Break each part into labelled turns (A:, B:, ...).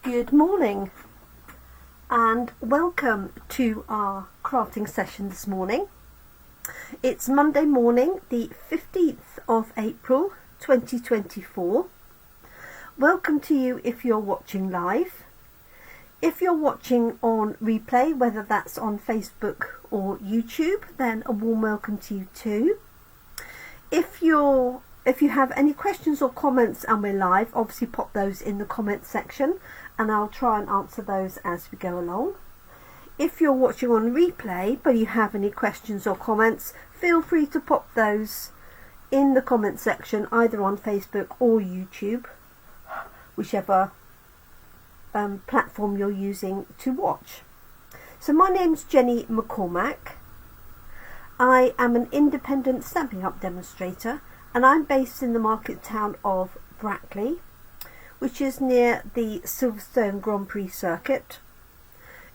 A: Good morning and welcome to our crafting session this morning. It's Monday morning, the 15th of April 2024. Welcome to you if you're watching live. If you're watching on replay, whether that's on Facebook or YouTube, then a warm welcome to you too. If you have any questions or comments and we're live, obviously pop those in the comments section and I'll try and answer those as we go along. If you're watching on replay but you have any questions or comments, feel free to pop those in the comment section either on Facebook or YouTube, whichever platform you're using to watch. So my name's Jenny McCormack. I am an independent Stampin' Up demonstrator and I'm based in the market town of Brackley, which is near the Silverstone Grand Prix circuit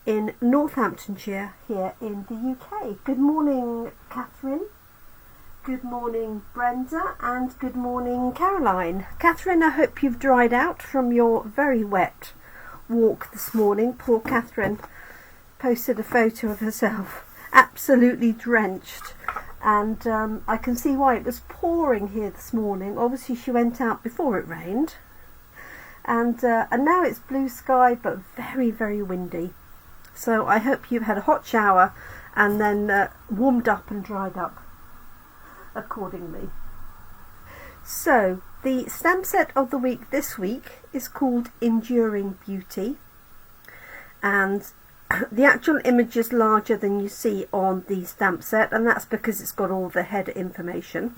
A: in Northamptonshire here in the UK. Good morning, Catherine. Good morning, Brenda, and good morning, Caroline. Catherine, I hope you've dried out from your very wet walk this morning. Poor Catherine posted a photo of herself absolutely drenched, and I can see why. It was pouring here this morning. Obviously she went out before it rained, and now it's blue sky but very, very windy. So I hope you've had a hot shower and then warmed up and dried up accordingly. So the stamp set of the week this week is called Enduring Beauty, and the actual image is larger than you see on the stamp set, and that's because it's got all the header information.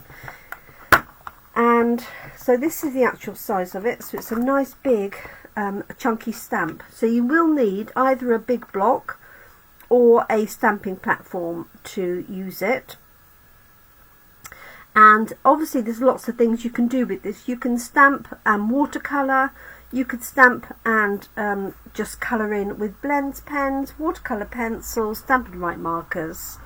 A: And so this is the actual size of it, so it's a nice big chunky stamp. So you will need either a big block or a stamping platform to use it. And obviously there's lots of things you can do with this. You can stamp and watercolour, you could stamp and just colour in with blends pens, watercolour pencils, Stampin' Up markers.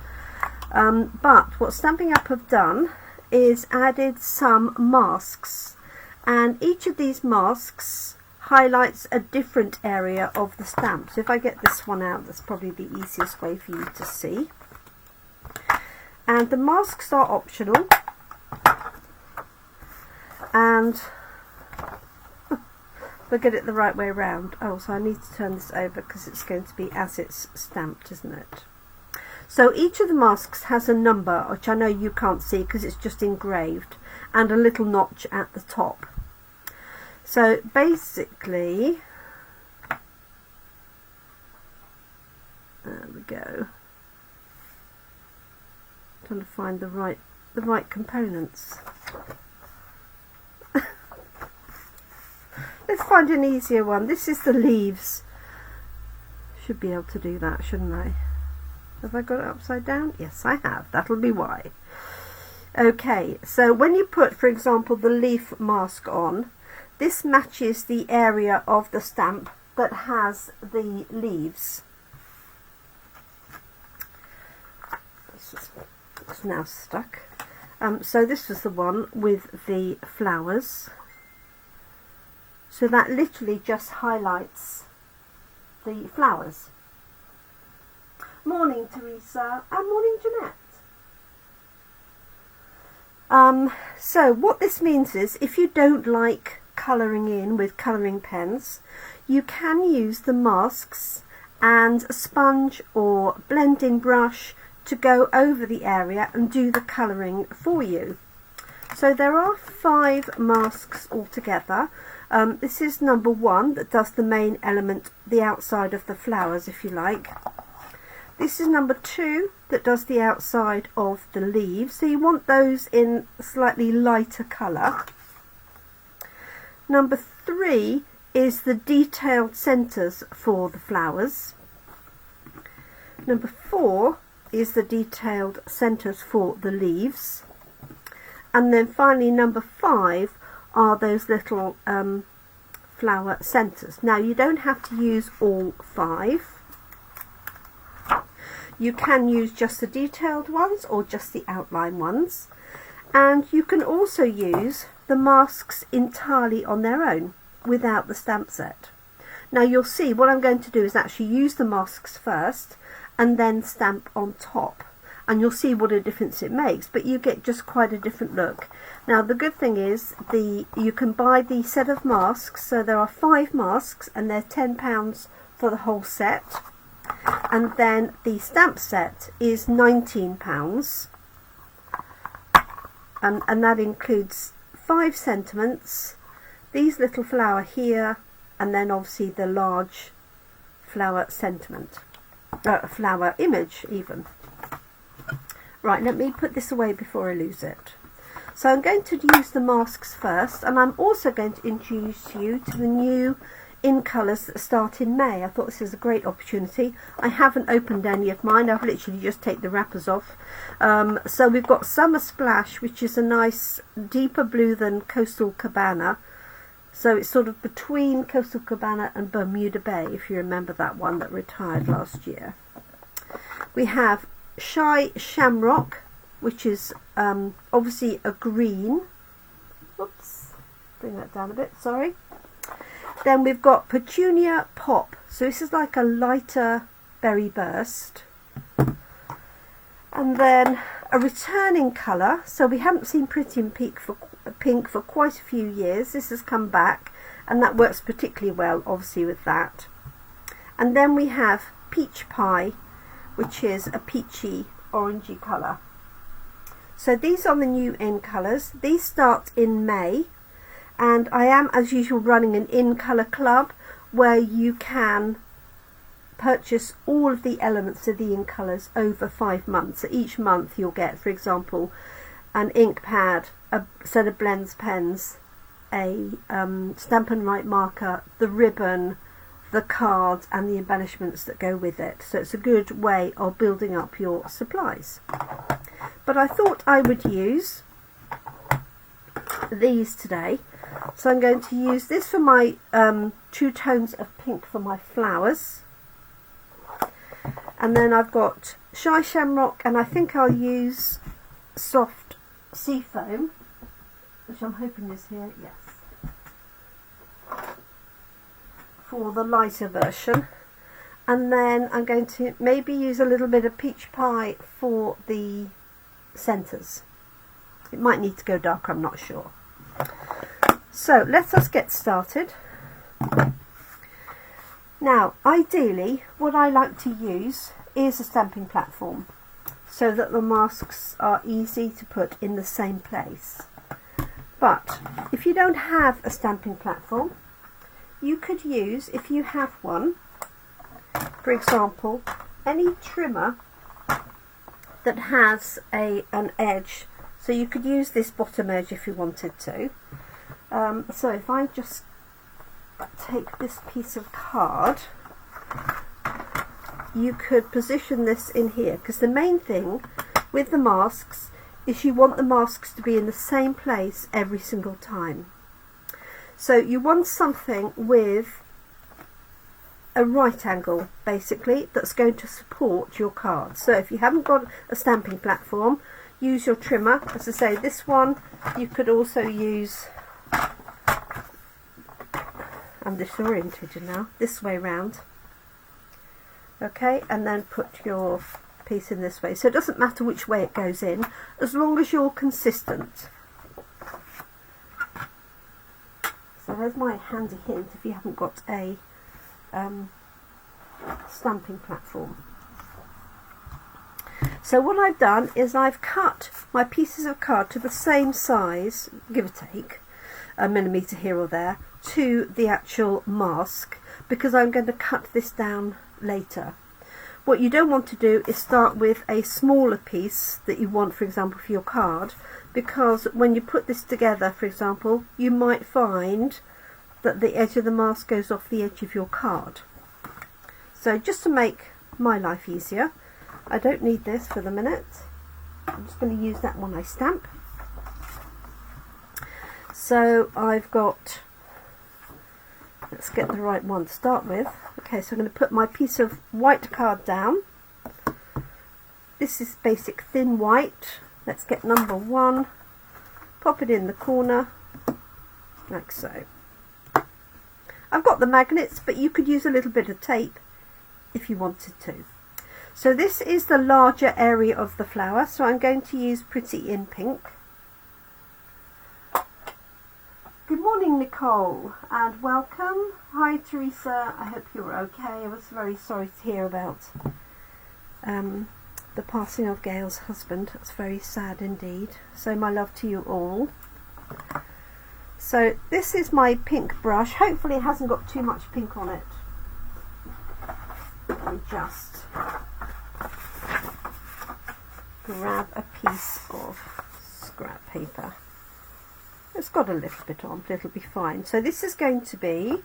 A: But what Stampin' Up have done is added some masks, and each of these masks highlights a different area of the stamp. So if I get this one out, that's probably the easiest way for you to see. And the masks are optional, and we'll get it the right way around. Oh, so I need to turn this over because it's going to be as it's stamped, isn't it? So each of the masks has a number, which I know you can't see because it's just engraved, and a little notch at the top. So basically, there we go. I'm trying to find the right components. Let's find an easier one. This is the leaves. Should be able to do that, shouldn't I? Have I got it upside down? Yes, I have. That'll be why. Okay, so when you put, for example, the leaf mask on, this matches the area of the stamp that has the leaves. It's now stuck. So this was the one with the flowers. So that literally just highlights the flowers. Morning, Teresa, and morning, Jeanette. So what this means is, if you don't like colouring in with colouring pens, you can use the masks and a sponge or blending brush to go over the area and do the colouring for you. So there are 5 masks altogether. This is number 1 that does the main element, the outside of the flowers, if you like. This is number 2 that does the outside of the leaves, so you want those in a slightly lighter colour. Number 3 is the detailed centres for the flowers. Number 4 is the detailed centres for the leaves. And then finally number 5 are those little flower centres. Now you don't have to use all 5. You can use just the detailed ones or just the outline ones, and you can also use the masks entirely on their own without the stamp set. Now you'll see what I'm going to do is actually use the masks first and then stamp on top, and you'll see what a difference it makes, but you get just quite a different look. Now the good thing is you can buy the set of masks, so there are 5 masks and they're £10 for the whole set, and then the stamp set is £19, and that includes 5 sentiments, these little flower here, and then obviously the large flower sentiment, flower image even. Right, let me put this away before I lose it. So I'm going to use the masks first, and I'm also going to introduce you to the new in colours that start in May. I thought this is a great opportunity. I haven't opened any of mine, I've literally just taken the wrappers off. So we've got Summer Splash, which is a nice deeper blue than Coastal Cabana. So it's sort of between Coastal Cabana and Bermuda Bay, if you remember that one that retired last year. We have Shy Shamrock, which is obviously a green. Oops, bring that down a bit, sorry. Then we've got Petunia Pop, so this is like a lighter berry burst. And then a returning colour, so we haven't seen Pretty in Pink for quite a few years. This has come back, and that works particularly well obviously with that. And then we have Peach Pie, which is a peachy orangey colour. So these are the new in colours. These start in May, and I am as usual running an in colour club where you can purchase all of the elements of the in colours over 5 months. So each month you'll get, for example, an ink pad, a set of blends pens, a Stampin' Up marker, the ribbon, the cards and the embellishments that go with it. So it's a good way of building up your supplies. But I thought I would use these today. So I'm going to use this for my 2 tones of pink for my flowers. And then I've got Shy Shamrock, and I think I'll use Soft Sea Foam, which I'm hoping is here, yes, for the lighter version. And then I'm going to maybe use a little bit of Peach Pie for the centres. It might need to go darker, I'm not sure. So let us get started. Now ideally what I like to use is a stamping platform so that the masks are easy to put in the same place. But if you don't have a stamping platform, you could use, if you have one, for example, any trimmer that has an edge. So you could use this bottom edge if you wanted to. So if I just take this piece of card, you could position this in here, because the main thing with the masks is you want the masks to be in the same place every single time. So you want something with a right angle basically that's going to support your card. So if you haven't got a stamping platform, use your trimmer. As I say, this one you could also use, I'm disoriented now, this way round. Okay, and then put your piece in this way. So it doesn't matter which way it goes in, as long as you're consistent. So there's my handy hint if you haven't got a stamping platform. So what I've done is I've cut my pieces of card to the same size, give or take a millimetre here or there, to the actual mask, because I'm going to cut this down later. What you don't want to do is start with a smaller piece that you want, for example, for your card, because when you put this together, for example, you might find that the edge of the mask goes off the edge of your card. So just to make my life easier, I don't need this for the minute. I'm just going to use that when I stamp. So I've got, let's get the right one to start with. Okay, so I'm going to put my piece of white card down. This is basic thin white. Let's get number 1, pop it in the corner, like so. I've got the magnets, but you could use a little bit of tape if you wanted to. So this is the larger area of the flower, so I'm going to use Pretty in Pink. Good morning, Nicole, and welcome. Hi, Teresa. I hope you're okay. I was very sorry to hear about the passing of Gail's husband. It's very sad indeed. So my love to you all. So this is my pink brush. Hopefully it hasn't got too much pink on it. Let me just grab a piece of scrap paper. It's got a little bit on, but it'll be fine. So this is going to be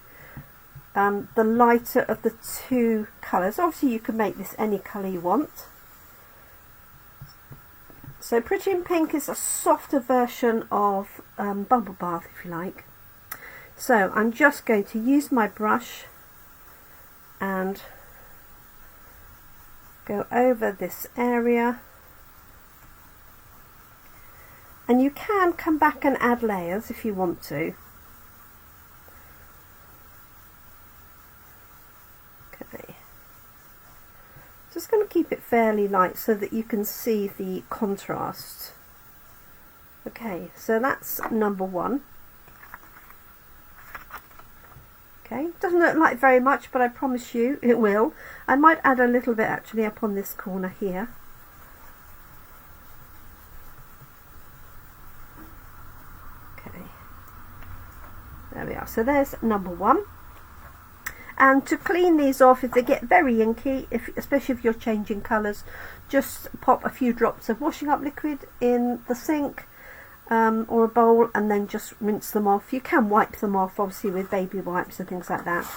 A: the lighter of the two colours. Obviously you can make this any colour you want. So Pretty in Pink is a softer version of Bubble Bath, if you like. So I'm just going to use my brush and go over this area. And you can come back and add layers if you want to. Okay. Just going to keep it fairly light so that you can see the contrast. Okay, so that's number one. Okay, doesn't look like very much, but I promise you it will. I might add a little bit actually up on this corner here. Okay, there we are. So there's number one. And to clean these off, if they get very inky, especially if you're changing colours, just pop a few drops of washing up liquid in the sink or a bowl and then just rinse them off. You can wipe them off obviously with baby wipes and things like that.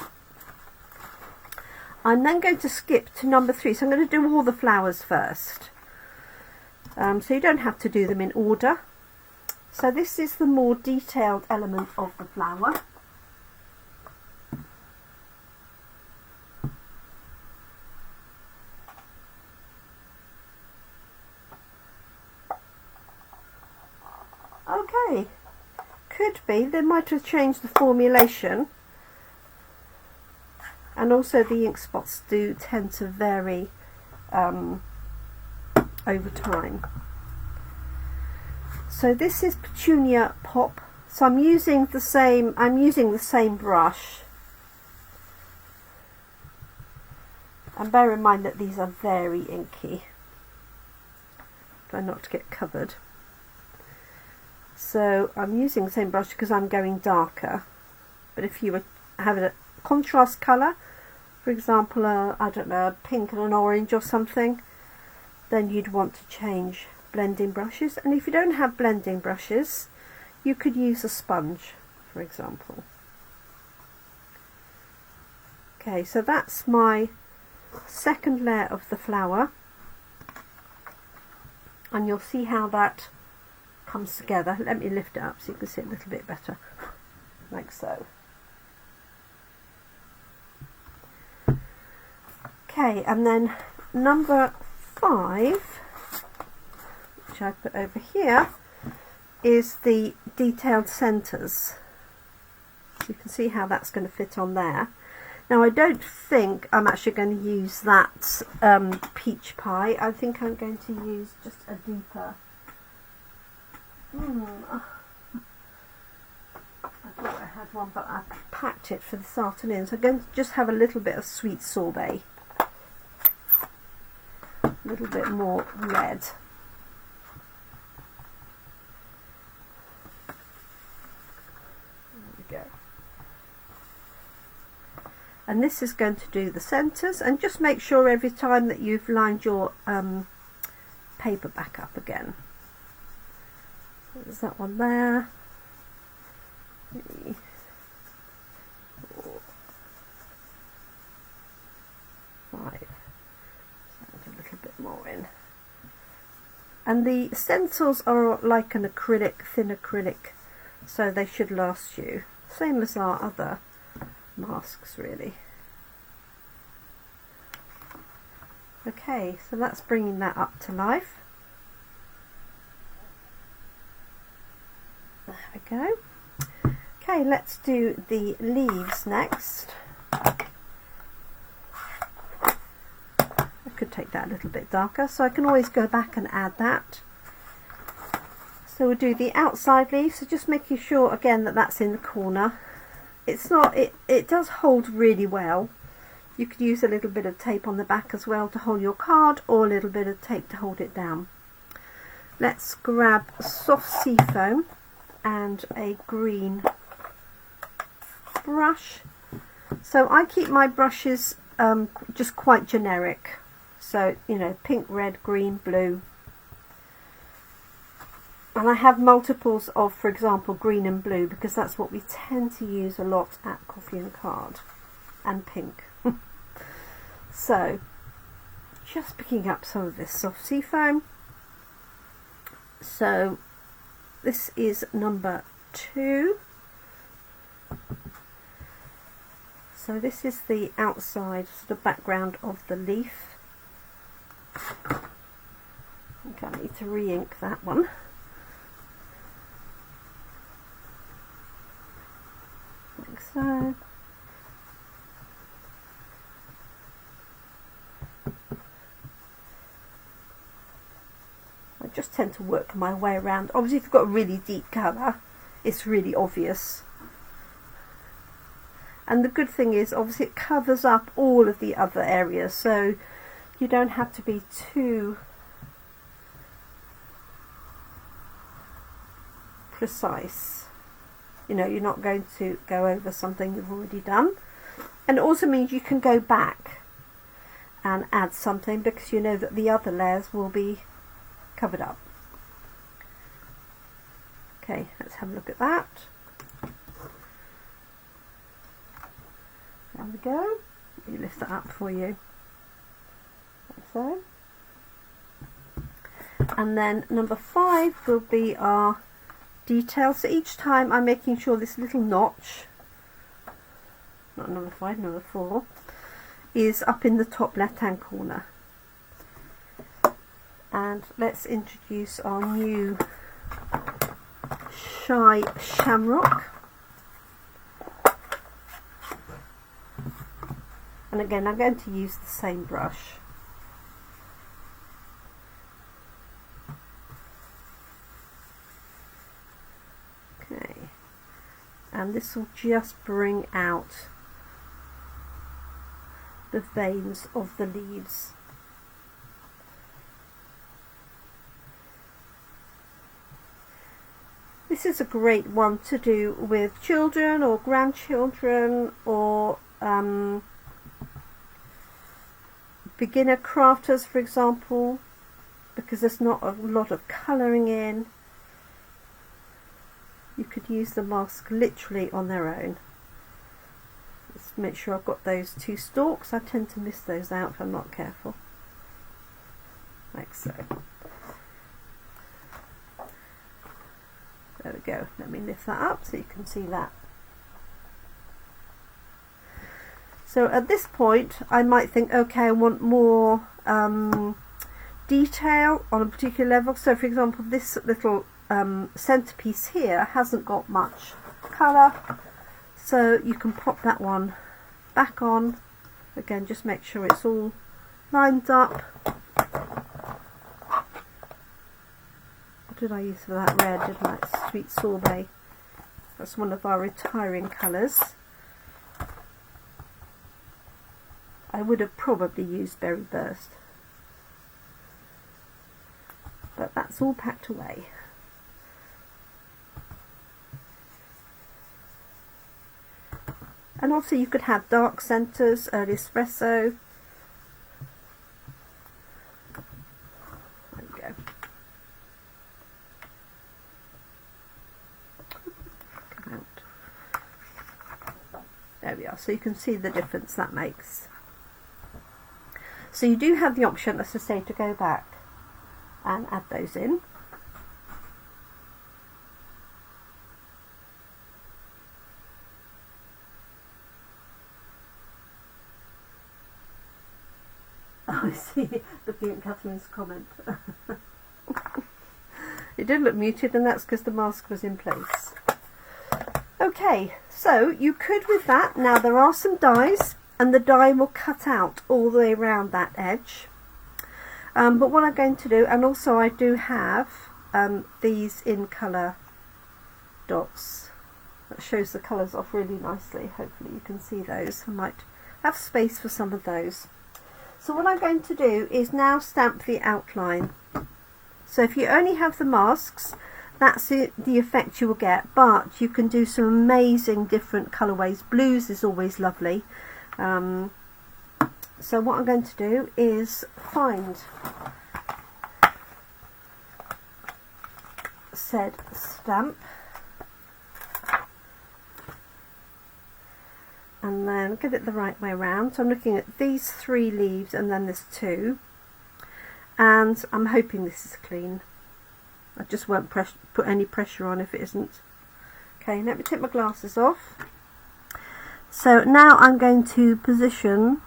A: I'm then going to skip to number three, so I'm going to do all the flowers first. So you don't have to do them in order. So this is the more detailed element of the flower. Okay, could be they might have changed the formulation, and also the ink spots do tend to vary over time. So this is Petunia Pop. So I'm using the same brush, and bear in mind that these are very inky. Try not to get covered. So I'm using the same brush because I'm going darker, but if you were having a contrast colour, for example, I don't know, a pink and an orange or something, then you'd want to change blending brushes. And if you don't have blending brushes, you could use a sponge, for example. Okay, so that's my second layer of the flower, and you'll see how that comes together. Let me lift it up so you can see it a little bit better, like so. Okay, and then number 5, which I put over here, is the detailed centres. So you can see how that's going to fit on there. Now I don't think I'm actually going to use that peach pie. I think I'm going to use just a deeper I thought I had one, but I packed it for this afternoon, so I'm going to just have a little bit of sweet sorbet, a little bit more red. There we go. And this is going to do the centres, and just make sure every time that you've lined your paper back up again. There's that one there. 3, 4, 5. Add a little bit more in. And the stencils are like an acrylic, thin acrylic, so they should last you. Same as our other masks, really. Okay, so that's bringing that up to life. There we go. Okay, let's do the leaves next. I could take that a little bit darker, so I can always go back and add that. So we'll do the outside leaf, so just making sure again that that's in the corner. It's not, it does hold really well. You could use a little bit of tape on the back as well to hold your card, or a little bit of tape to hold it down. Let's grab soft sea foam and a green brush. So I keep my brushes just quite generic. So, you know, pink, red, green, blue. And I have multiples of, for example, green and blue, because that's what we tend to use a lot at Coffee and Card, and pink. So, just picking up some of this soft sea foam. So, this is number 2. So this is the outside sort of background of the leaf. I think I need to re-ink that one. Like so. I just tend to work my way around. Obviously if you've got a really deep colour, it's really obvious. And the good thing is, obviously it covers up all of the other areas, so you don't have to be too precise. You know, you're not going to go over something you've already done. And it also means you can go back and add something, because you know that the other layers will be covered up. Okay, let's have a look at that. There we go. Let me lift that up for you. Like so. And then number 5 will be our details. So each time I'm making sure this little notch, not number 5, number 4, is up in the top left hand corner. And let's introduce our new Shy Shamrock. And again, I'm going to use the same brush. Okay, and this will just bring out the veins of the leaves. This is a great one to do with children or grandchildren, or beginner crafters, for example, because there's not a lot of colouring in. You could use the mask literally on their own. Let's make sure I've got those 2 stalks. I tend to miss those out if I'm not careful. Like so. There we go. Let me lift that up so you can see that. So at this point I might think, okay, I want more detail on a particular level. So for example, this little centerpiece here hasn't got much colour, so you can pop that one back on. Again, just make sure it's all lined up. What did I use for that red? Didn't I? It's Sweet Sorbet. That's one of our retiring colours. I would have probably used Berry Burst, but that's all packed away. And also you could have dark centres, early espresso. There we go. Come out. There we are. So you can see the difference that makes. So you do have the option, as I say, to go back and add those in. Oh, I see, looking at Catherine's comment. It did look muted, and that's because the mask was in place. Okay, so you could with that, now there are some dies and the die will cut out all the way around that edge. But what I'm going to do, and also I do have these in colour dots that shows the colours off really nicely. Hopefully you can see those. I might have space for some of those. So what I'm going to do is now stamp the outline. So if you only have the masks, that's the effect you will get, but you can do some amazing different colourways. Blues is always lovely. So what I'm going to do is find said stamp and then get it the right way around. So I'm looking at these 3 leaves and then there's 2, and I'm hoping this is clean. I just won't put any pressure on if it isn't. Okay, let me take my glasses off. So now I'm going to position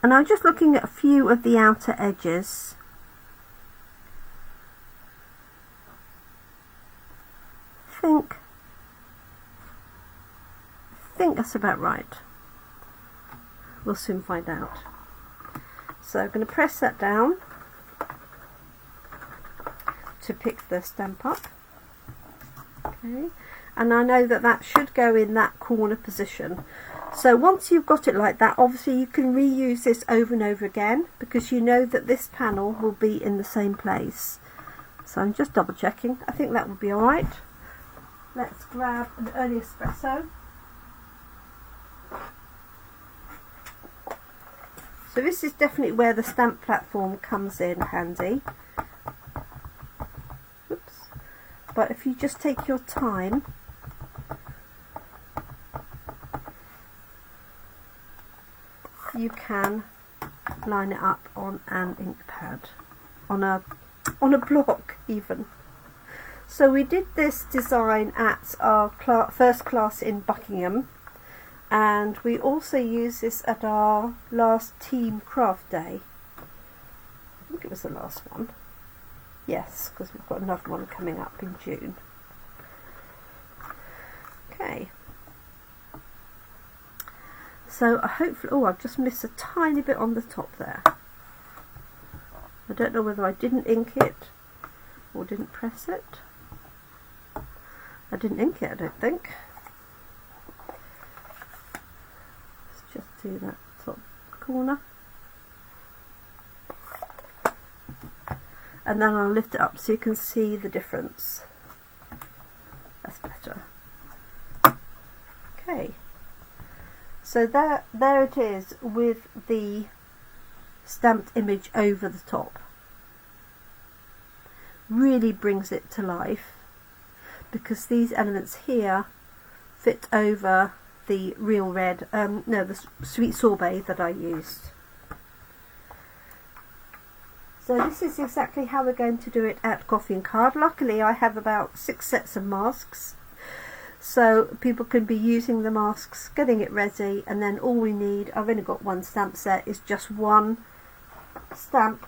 A: and I'm just looking at a few of the outer edges. I think that's about right. We'll soon find out. So I'm going to press that down to pick the stamp up. Okay, and I know that that should go in that corner position. So once you've got it like that, obviously you can reuse this over and over again because you know that this panel will be in the same place. So I'm just double checking. I think that will be alright. Let's grab an early espresso. So this is definitely where the stamp platform comes in handy. Oops. But if you just take your time, you can line it up on an ink pad, on a block even. So we did this design at our first class in Buckingham, and we also used this at our last team craft day. I think it was the last one. Yes, because we've got another one coming up in June. Okay. So hopefully, oh, I've just missed a tiny bit on the top there. I don't know whether I didn't ink it or didn't press it. I didn't ink it, I don't think. Let's just do that top corner. And then I'll lift it up so you can see the difference. That's better. Okay. So there it is with the stamped image over the top. Really brings it to life because these elements here fit over the real red, the sweet sorbet that I used. So this is exactly how we're going to do it at Coffee and Card. Luckily I have about 6 sets of masks, so people can be using the masks, getting it ready, and then all we need, I've only got 1 stamp set, is just 1 stamp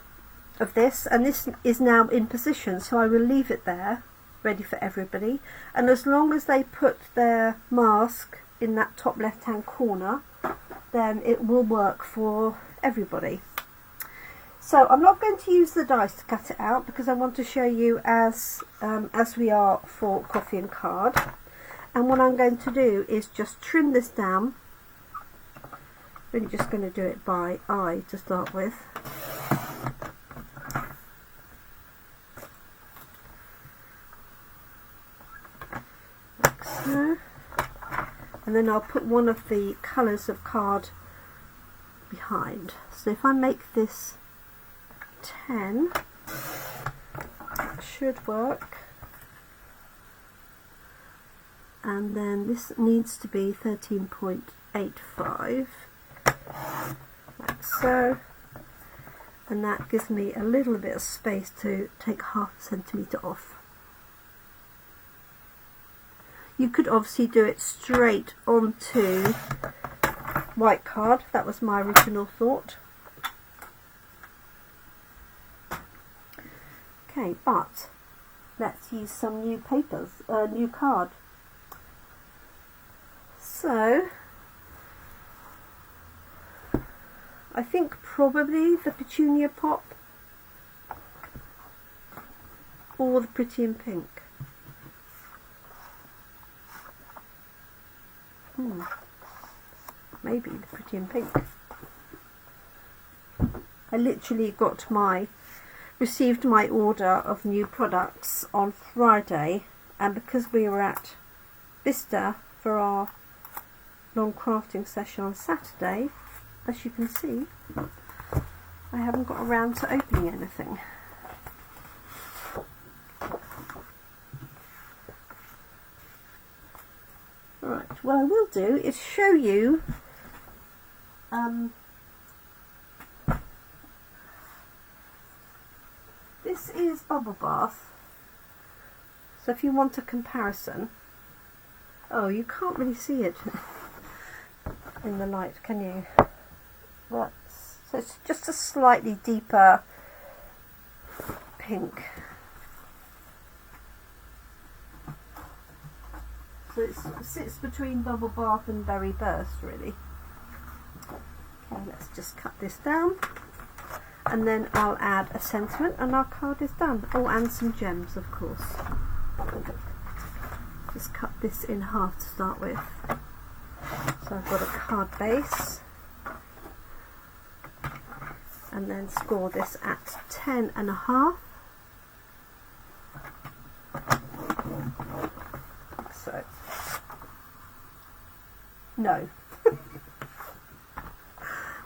A: of this, and this is now in position, so I will leave it there ready for everybody, and as long as they put their mask in that top left hand corner, then it will work for everybody. So I'm not going to use the dies to cut it out because I want to show you as we are for Coffee and Card. And what I'm going to do is just trim this down. Really just going to do it by eye to start with. Like so. And then I'll put one of the colours of card behind. So if I make this 10, that should work. And then this needs to be 13.85, like so, and that gives me a little bit of space to take ½ centimetre off. You could obviously do it straight onto white card, that was my original thought. Okay, but let's use some new papers, new card. So I think probably the Petunia Pop or the Pretty in Pink. Maybe the Pretty in Pink. I literally received my order of new products on Friday, and because we were at Vista for our long crafting session on Saturday, as you can see, I haven't got around to opening anything. Alright, what I will do is show you this is Bubble Bath, so if you want a comparison, oh, you can't really see it in the light, can you? So it's just a slightly deeper pink. So it sits between Bubble Bath and Berry Burst, really. Okay, let's just cut this down, and then I'll add a sentiment and our card is done. Oh, and some gems, of course. Just cut this in half to start with. So I've got a card base, and then score this at 10.5. So, no.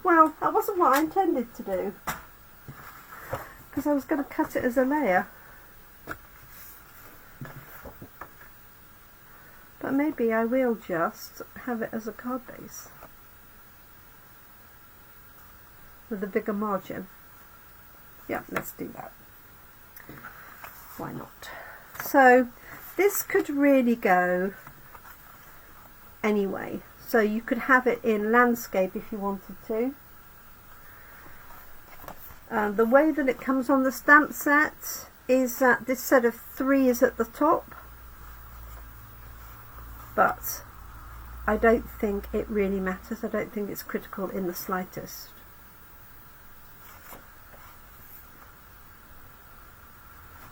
A: Well, that wasn't what I intended to do, because I was going to cut it as a layer. But maybe I will just have it as a card base with a bigger margin. Yeah, let's do that. Why not? So this could really go anyway. So you could have it in landscape if you wanted to. The way that it comes on the stamp set is that this set of 3 is at the top, but I don't think it really matters. I don't think it's critical in the slightest.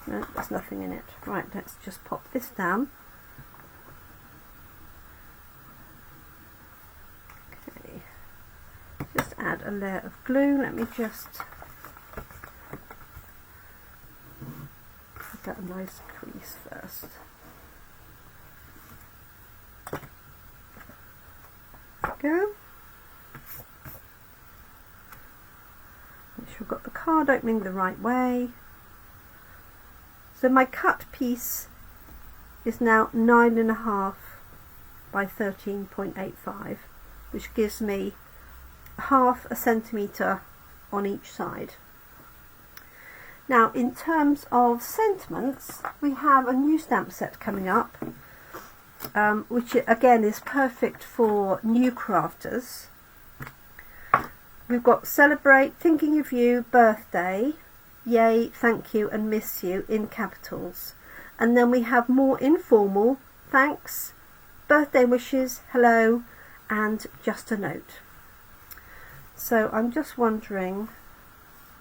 A: No, there's nothing in it. Right, let's just pop this down. Okay, just add a layer of glue. Let me just put a nice crease first. Go. Make sure I've got the card opening the right way. So my cut piece is now 9.5 by 13.85, which gives me half a centimetre on each side. Now, in terms of sentiments, we have a new stamp set coming up, which again is perfect for new crafters. We've got Celebrate, Thinking of You, Birthday, Yay, Thank You and Miss You in capitals. And then we have more informal, Thanks, Birthday Wishes, Hello and Just a Note. So I'm just wondering,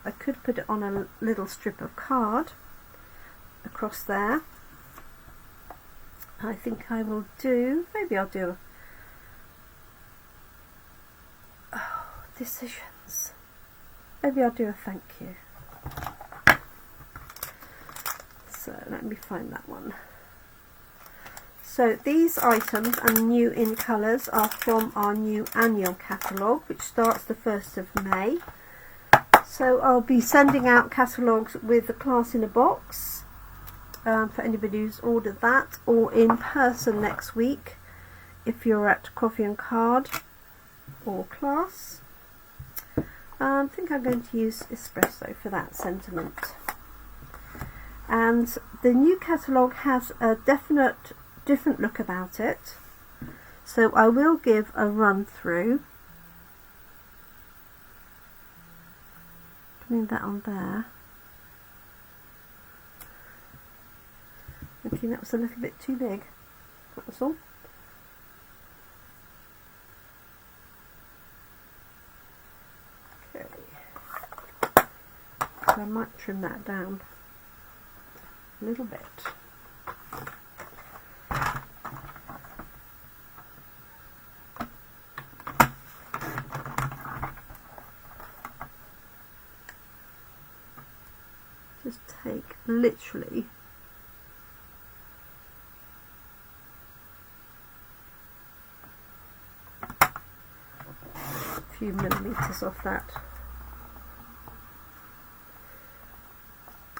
A: I could put it on a little strip of card across there. I think I will do, maybe I'll do decisions. Maybe I'll do a thank you. So let me find that one. So these items and new in colours are from our new annual catalogue, which starts the 1st of May. So I'll be sending out catalogues with the class in a box for anybody who's ordered that, or in person next week if you're at Coffee and Card or class. I think I'm going to use espresso for that sentiment. And the new catalogue has a different look about it, so I will give a run through. Putting that on there. Thinking that was a little bit too big, that was all. Okay, so I might trim that down a little bit. Just take literally a few millimeters off that.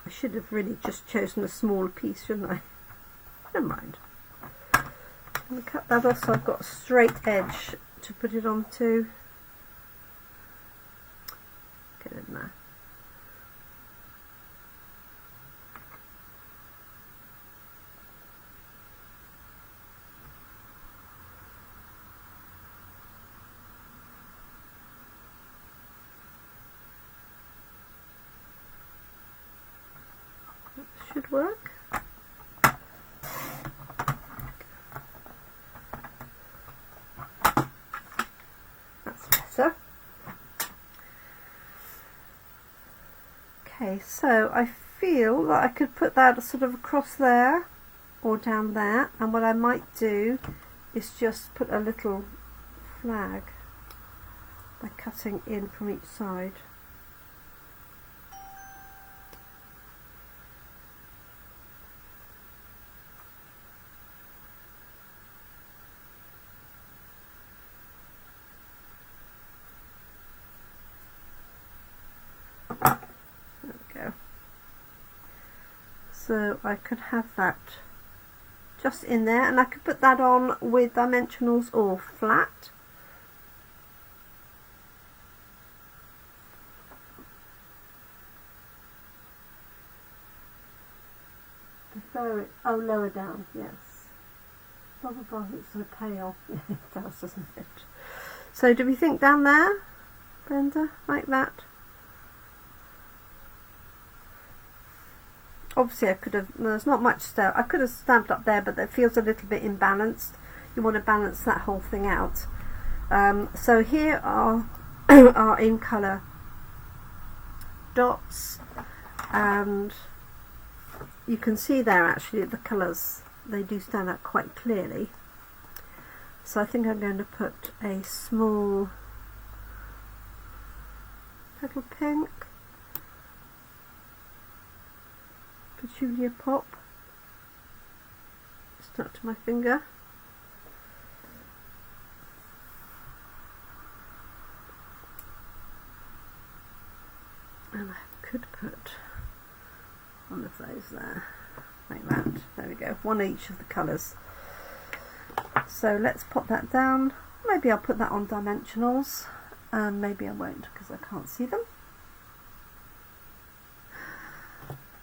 A: I should have really just chosen a smaller piece, shouldn't I? Never mind. I'm going to cut that off so I've got a straight edge to put it onto. Get in there. Should work. That's better. Okay, so I feel that I could put that sort of across there or down there, and what I might do is just put a little flag by cutting in from each side. So I could have that just in there, and I could put that on with dimensionals or flat. Oh, lower down, yes. Blah, blah, blah, it's going to pay off. Yeah, it does, doesn't it? So do we think down there, Brenda, like that? Obviously I could have, there's not much stuff, I could have stamped up there, but that feels a little bit imbalanced. You want to balance that whole thing out. So here are our in colour dots, and you can see there actually the colours, they do stand out quite clearly. So I think I'm going to put a small petal pink, petunia pop, stuck to my finger, and I could put one of those there, like that. There we go, one each of the colours. So let's pop that down. Maybe I'll put that on dimensionals, and maybe I won't because I can't see them.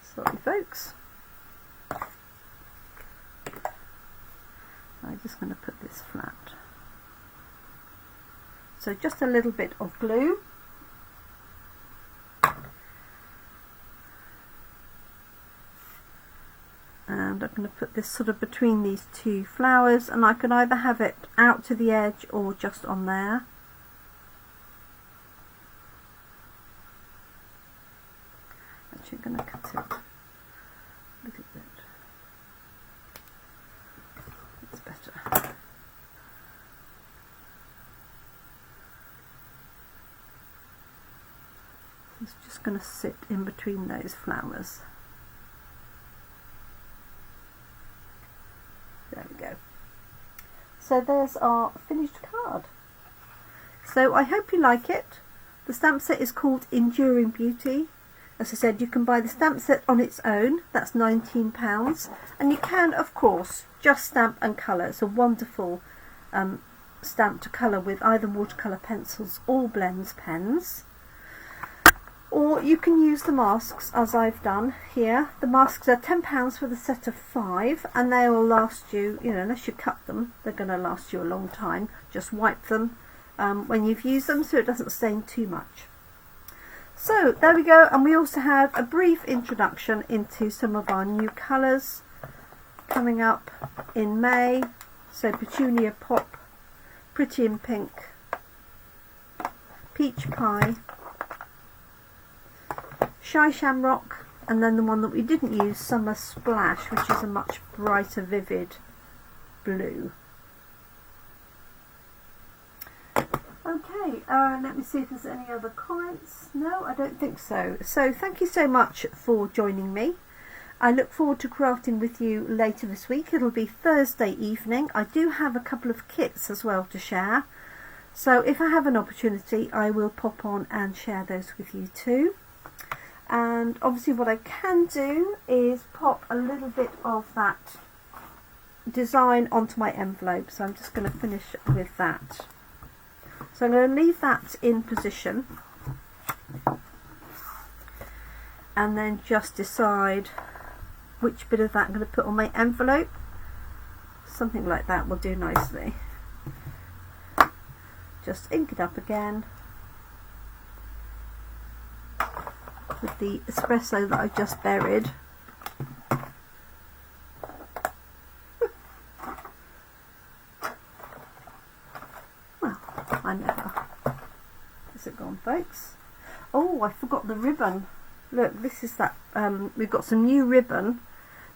A: Sorry folks. I'm just going to put this flat. So just a little bit of glue. And I'm going to put this sort of between these two flowers, and I can either have it out to the edge or just on there. Actually, I'm going to cut it a little bit. That's better. It's just going to sit in between those flowers. There we go. So there's our finished card. So I hope you like it. The stamp set is called Enduring Beauty. As I said, you can buy the stamp set on its own, that's £19, and you can of course just stamp and colour. It's a wonderful stamp to colour with either watercolour pencils or blends pens. Or you can use the masks as I've done here. The masks are £10 for the set of 5, and they will last you, unless you cut them, they're going to last you a long time. Just wipe them when you've used them so it doesn't stain too much. So there we go, and we also have a brief introduction into some of our new colours. coming up in May. So Petunia Pop, Pretty in Pink, Peach Pie, Shy Shamrock, and then the one that we didn't use, Summer Splash, which is a much brighter, vivid blue. Okay, let me see if there's any other comments. No, I don't think so. So thank you so much for joining me. I look forward to crafting with you later this week. It'll be Thursday evening. I do have a couple of kits as well to share. So if I have an opportunity, I will pop on and share those with you too. And obviously what I can do is pop a little bit of that design onto my envelope. So I'm just going to finish with that. So I'm going to leave that in position and then just decide which bit of that I'm going to put on my envelope. Something like that will do nicely. Just ink it up again with the espresso that I just buried. Well, I never. Is it gone, folks? Oh, I forgot the ribbon. Look, this is that, we've got some new ribbon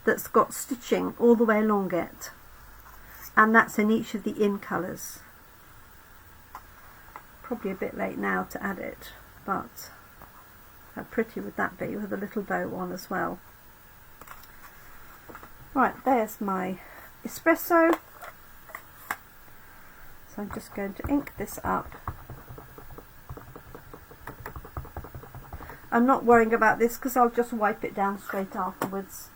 A: that's got stitching all the way along it, and that's in each of the in colours. Probably a bit late now to add it, but how pretty would that be with a little bow on as well. Right, there's my espresso. So I'm just going to ink this up. I'm not worrying about this because I'll just wipe it down straight afterwards.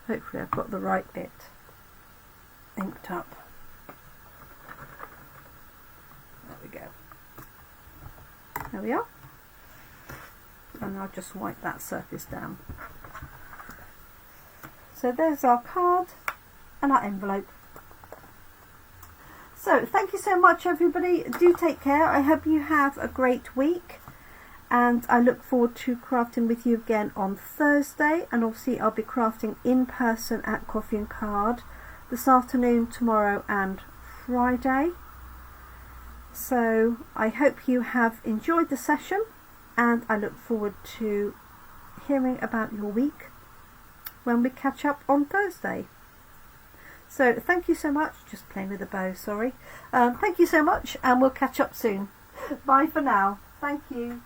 A: Hopefully I've got the right bit inked up. There we go. There we are. And I'll just wipe that surface down. So there's our card and our envelope. So thank you so much everybody. Do take care. I hope you have a great week. And I look forward to crafting with you again on Thursday. And obviously I'll be crafting in person at Coffee and Card this afternoon, tomorrow and Friday. So I hope you have enjoyed the session. And I look forward to hearing about your week when we catch up on Thursday. So thank you so much. Just playing with a bow, sorry. Thank you so much and we'll catch up soon. Bye for now. Thank you.